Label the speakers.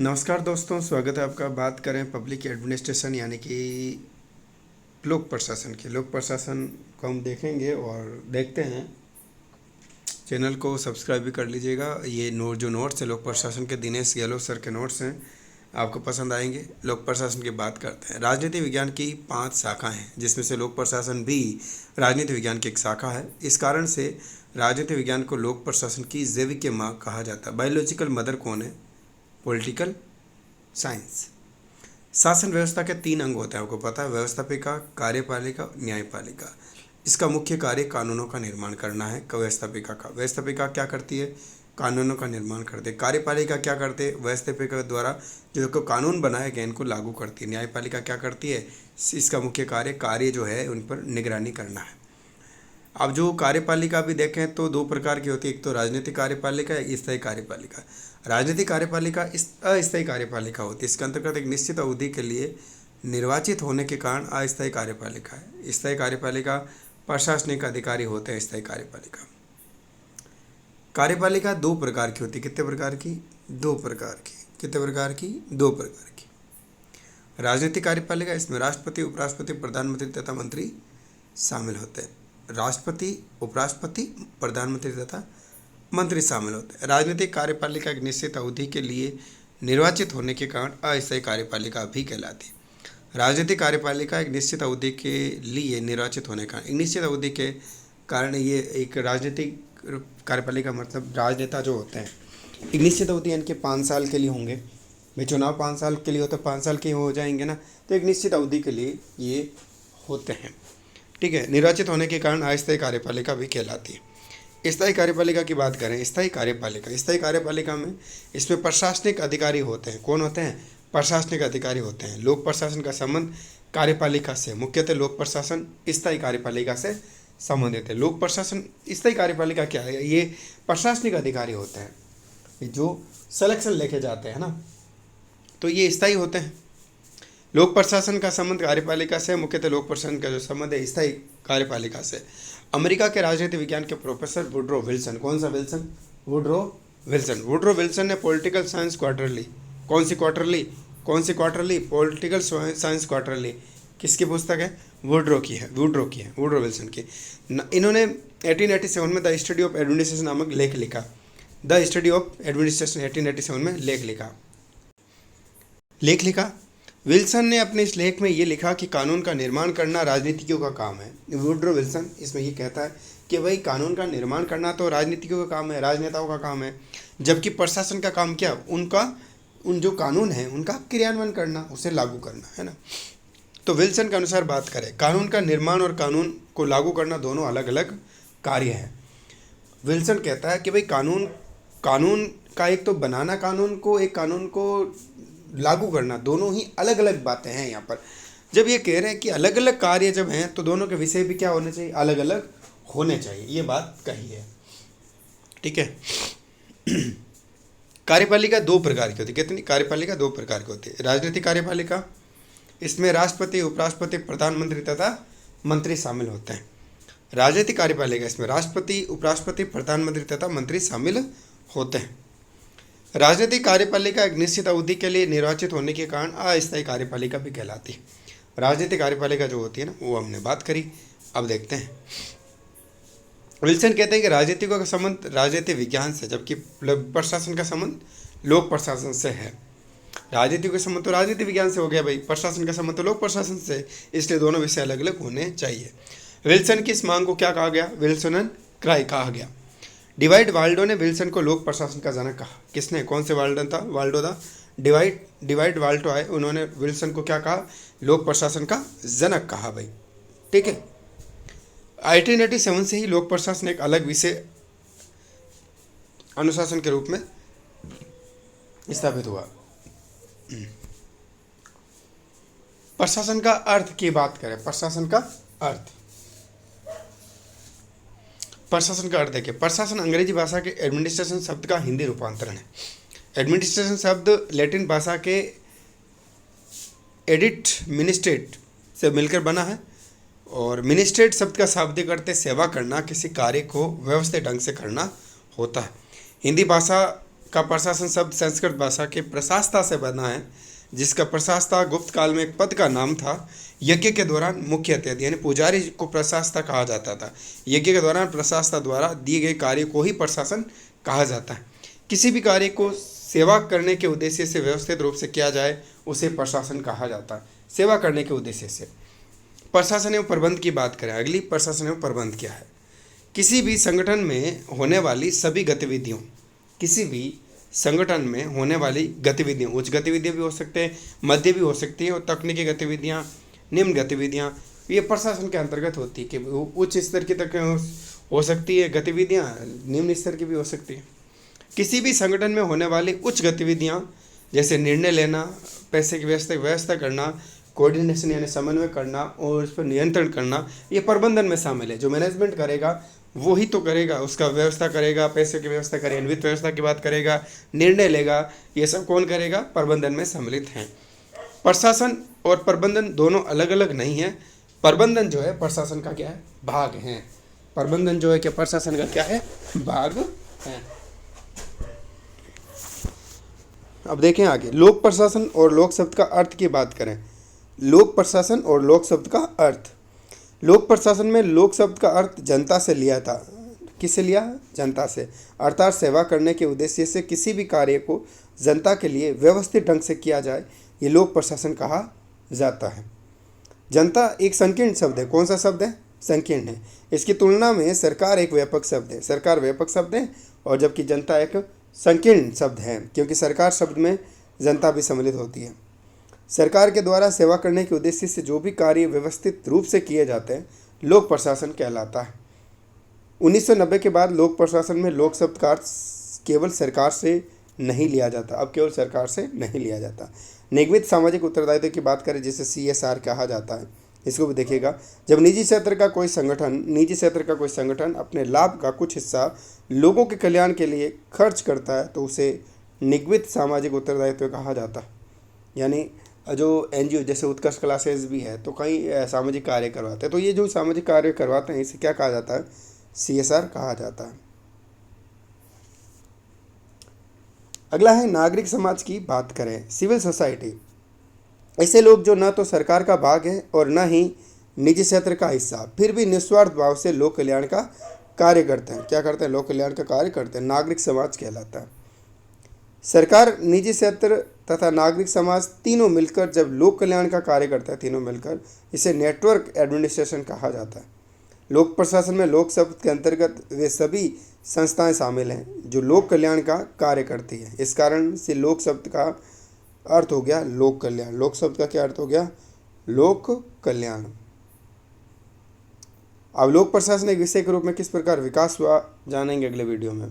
Speaker 1: नमस्कार दोस्तों, स्वागत है आपका। बात करें पब्लिक एडमिनिस्ट्रेशन यानी कि लोक प्रशासन की। लोक प्रशासन को हम देखेंगे और देखते हैं। चैनल को सब्सक्राइब भी कर लीजिएगा। ये जो नोट्स है लोक प्रशासन के, दिनेश गहलोत सर के नोट्स हैं, आपको पसंद आएंगे। लोक प्रशासन की बात करते हैं। राजनीति विज्ञान की 5 शाखाएं हैं, जिसमें से लोक प्रशासन भी राजनीति विज्ञान की एक शाखा है। इस कारण से राजनीति विज्ञान को लोक प्रशासन की जैविक माँ कहा जाता है। बायोलॉजिकल मदर कौन है? Political science. शासन व्यवस्था के 3 अंग होते हैं, आपको पता है। व्यवस्थापिका, कार्यपालिका, न्यायपालिका। इसका मुख्य कार्य कानूनों का निर्माण करना है। व्यवस्थापिका का, व्यवस्थापिका क्या करती है? कानूनों का निर्माण करते हैं। कार्यपालिका क्या करते हैं? व्यवस्थापिका द्वारा जो कानून बनाए गए इनको लागू करती है। न्यायपालिका क्या करती है? इसका मुख्य कार्य जो है उन पर निगरानी करना है। अब जो कार्यपालिका भी देखें तो 2 प्रकार की होती है। एक तो राजनीतिक कार्यपालिका, एक स्थायी कार्यपालिका। राजनीतिक कार्यपालिका अस्थायी कार्यपालिका होती है। इसके अंतर्गत एक निश्चित अवधि के लिए निर्वाचित होने के कारण अस्थायी कार्यपालिका है। स्थायी कार्यपालिका प्रशासनिक अधिकारी होते हैं। स्थायी कार्यपालिका कार्यपालिका 2 प्रकार की होती है। कितने प्रकार की? 2 प्रकार की। कितने प्रकार की? 2 प्रकार की। राजनीतिक कार्यपालिका, इसमें राष्ट्रपति, उपराष्ट्रपति, प्रधानमंत्री तथा मंत्री शामिल होते हैं। राष्ट्रपति, उपराष्ट्रपति, प्रधानमंत्री तथा मंत्री शामिल होते हैं। राजनीतिक कार्यपालिका एक निश्चित अवधि के लिए निर्वाचित होने के कारण अस्थायी कार्यपालिका भी कहलाती है। राजनीतिक कार्यपालिका एक निश्चित अवधि के लिए निर्वाचित होने का, एक निश्चित अवधि के कारण, ये एक राजनीतिक कार्यपालिका मतलब राजनेता जो होते हैं एक निश्चित अवधि यानी कि 5 साल के लिए होंगे। भाई चुनाव 5 साल के लिए होता है, 5 साल के हो जाएंगे ना, तो एक निश्चित अवधि के लिए ये होते हैं। ठीक है। निर्वाचित होने के कारण अस्थायी कार्यपालिका भी कहलाती है। स्थायी कार्यपालिका की बात करें। स्थायी कार्यपालिका में इसमें प्रशासनिक अधिकारी होते हैं। कौन होते हैं? प्रशासनिक अधिकारी होते हैं। लोक प्रशासन का संबंध कार्यपालिका से, मुख्यतः लोक प्रशासन स्थायी कार्यपालिका से संबंधित है। लोक प्रशासन, स्थायी कार्यपालिका क्या है? ये प्रशासनिक अधिकारी होते हैं जो सिलेक्शन लेके जाते हैं ना, तो ये स्थायी होते हैं। लोक प्रशासन का संबंध कार्यपालिका से, मुख्यतः लोक प्रशासन का जो संबंध है स्थायी कार्यपालिका से। अमेरिका के राजनीति विज्ञान के प्रोफेसर वुड्रो विल्सन, कौन सा विल्सन? वुड्रो विल्सन ने पॉलिटिकल साइंस क्वार्टरली, कौन सी क्वार्टरली? पॉलिटिकल साइंस क्वार्टरली किसकी पुस्तक है? वुड्रो विल्सन की। इन्होंने 1887 में द स्टडी ऑफ एडमिनिस्ट्रेशन नामक लेख लिखा। द स्टडी ऑफ एडमिनिस्ट्रेशन 1887 में लेख लिखा। विल्सन ने अपने इस लेख में ये लिखा कि कानून का निर्माण करना राजनीतिज्ञों का काम है। वुड्रो विल्सन इसमें ये कहता है कि भाई कानून का निर्माण करना तो राजनीतिज्ञों का काम है, राजनेताओं का काम है, जबकि प्रशासन का काम क्या? उन जो कानून है उनका क्रियान्वयन करना, उसे लागू करना, है ना। तो विल्सन के अनुसार बात करें, कानून का निर्माण और कानून को लागू करना दोनों अलग अलग कार्य हैं। विल्सन कहता है कि भाई कानून का एक तो बनाना कानून को, एक कानून को लागू करना, दोनों ही अलग अलग बातें हैं यहाँ पर। जब ये कह रहे हैं कि अलग अलग कार्य जब हैं तो दोनों के विषय भी क्या होने चाहिए? अलग अलग होने चाहिए, ये बात कही है। ठीक है। कार्यपालिका 2 प्रकार की होती है। कितनी? कार्यपालिका 2 प्रकार की होती है। राजनीतिक कार्यपालिका, इसमें राष्ट्रपति, उपराष्ट्रपति, प्रधानमंत्री तथा मंत्री शामिल होते हैं। राजनीतिक कार्यपालिका, इसमें राष्ट्रपति, उपराष्ट्रपति, प्रधानमंत्री तथा मंत्री शामिल होते हैं। राजनीतिक कार्यपालिका एक निश्चित अवधि के लिए निर्वाचित होने के कारण अस्थायी कार्यपालिका भी कहलाती है। राजनीतिक कार्यपालिका जो होती है ना, वो हमने बात करी। अब देखते हैं। विल्सन कहते हैं कि राजनीतिकों का संबंध राजनीतिक विज्ञान से, जबकि प्रशासन का संबंध लोक प्रशासन से है। राजनीति का संबंध तो राजनीतिक विज्ञान से हो गया भाई, प्रशासन का संबंध तो लोक प्रशासन से, इसलिए दोनों विषय अलग अलग होने चाहिए। विल्सन की इस मांग को क्या कहा गया? विल्सन एंड क्राई कहा गया। डिवाइड वाल्डो ने विल्सन को लोक प्रशासन का जनक कहा। किसने? कौन से वाल्डो था? डिवाइड वाल्डो आए, उन्होंने विल्सन को क्या कहा? लोक प्रशासन का जनक कहा भाई। ठीक है। 1887 से ही लोक प्रशासन एक अलग विषय अनुशासन के रूप में स्थापित हुआ। प्रशासन का अर्थ की बात करें। प्रशासन का अर्थ देखिए। प्रशासन अंग्रेजी भाषा के एडमिनिस्ट्रेशन शब्द का हिंदी रूपांतरण है। एडमिनिस्ट्रेशन शब्द लैटिन भाषा के मिनिस्ट्रेट से मिलकर बना है, और मिनिस्ट्रेट शब्द का शाब्दिक अर्थ सेवा करना, किसी कार्य को व्यवस्थित ढंग से करना होता है। हिंदी भाषा का प्रशासन शब्द संस्कृत भाषा के प्रशासता से बना है, जिसका प्रशासता गुप्त काल में एक पद का नाम था। यज्ञ के दौरान मुख्य अतिथि यानी पुजारी को प्रशासता कहा जाता था। यज्ञ के दौरान प्रशासता द्वारा दिए गए कार्य को ही प्रशासन कहा जाता है। किसी भी कार्य को सेवा करने के उद्देश्य से व्यवस्थित रूप से किया जाए उसे प्रशासन कहा जाता है। सेवा करने के उद्देश्य से। प्रशासन एवं प्रबंध की बात करें, अगली प्रशासन एवं प्रबंध क्या है? किसी भी संगठन में होने वाली सभी गतिविधियों, किसी भी संगठन में होने वाली गतिविधियाँ, उच्च गतिविधियाँ भी हो सकते हैं, मध्य भी हो सकती हैं, और तकनीकी गतिविधियाँ, निम्न गतिविधियाँ, ये प्रशासन के अंतर्गत होती है कि उच्च स्तर की तक हो सकती है गतिविधियाँ, निम्न स्तर की भी हो सकती है। किसी भी संगठन में होने वाली उच्च गतिविधियाँ जैसे निर्णय लेना, पैसे की व्यवस्था करना, कोऑर्डिनेशन यानी समन्वय करना और उस पर नियंत्रण करना, ये प्रबंधन में शामिल है। जो मैनेजमेंट करेगा वो ही तो करेगा, उसका व्यवस्था करेगा, पैसे की व्यवस्था करेगा, वित्त व्यवस्था की बात करेगा, निर्णय लेगा, ये सब कौन करेगा? प्रबंधन में सम्मिलित हैं। प्रशासन और प्रबंधन दोनों अलग अलग नहीं है। प्रबंधन जो है प्रशासन का क्या है? भाग है। प्रबंधन जो है क्या प्रशासन का क्या है? भाग है। अब देखें आगे, लोक प्रशासन और लोक शब्द का अर्थ की बात करें। लोक प्रशासन और लोक शब्द का अर्थ। लोक प्रशासन में लोक शब्द का अर्थ जनता से लिया था। किससे लिया? जनता से। अर्थात सेवा करने के उद्देश्य से किसी भी कार्य को जनता के लिए व्यवस्थित ढंग से किया जाए, ये लोक प्रशासन कहा जाता है। जनता एक संकीर्ण शब्द है। कौन सा शब्द है? संकीर्ण है। इसकी तुलना में सरकार एक व्यापक शब्द है। सरकार व्यापक शब्द है और जबकि जनता एक संकीर्ण शब्द है, क्योंकि सरकार शब्द में जनता भी सम्मिलित होती है। सरकार के द्वारा सेवा करने के उद्देश्य से जो भी कार्य व्यवस्थित रूप से किए जाते हैं, लोक प्रशासन कहलाता है। 1990 के बाद लोक प्रशासन में लोक शब्द का अर्थ केवल सरकार से नहीं लिया जाता। अब केवल सरकार से नहीं लिया जाता। निगमित सामाजिक उत्तरदायित्व की बात करें, जिसे CSR कहा जाता है, इसको भी देखिएगा। जब निजी क्षेत्र का कोई संगठन अपने लाभ का कुछ हिस्सा लोगों के कल्याण के लिए खर्च करता है तो उसे निगमित सामाजिक उत्तरदायित्व कहा जाता है। यानी जो NGO जैसे उत्कर्ष क्लासेस भी है तो कई सामाजिक कार्य करवाते हैं, तो ये जो सामाजिक कार्य करवाते हैं इसे क्या कहा जाता है? CSR कहा जाता है। अगला है नागरिक समाज की बात करें, सिविल सोसाइटी। ऐसे लोग जो न तो सरकार का भाग है और न ही निजी क्षेत्र का हिस्सा, फिर भी निस्वार्थ भाव से लोक कल्याण का कार्य करते हैं। क्या करते हैं? लोक कल्याण का कार्य करते हैं। नागरिक समाज कहलाता है। सरकार, निजी क्षेत्र तथा नागरिक समाज तीनों मिलकर जब लोक कल्याण का कार्य करता है, तीनों मिलकर, इसे नेटवर्क एडमिनिस्ट्रेशन कहा जाता है। लोक प्रशासन में लोक शब्द के अंतर्गत वे सभी संस्थाएं शामिल हैं जो लोक कल्याण का कार्य करती है। इस कारण से लोक शब्द का अर्थ हो गया लोक कल्याण। लोक शब्द का क्या अर्थ हो गया? लोक कल्याण। अब लोक प्रशासन एक विषय के रूप में किस प्रकार विकास हुआ जानेंगे अगले वीडियो में।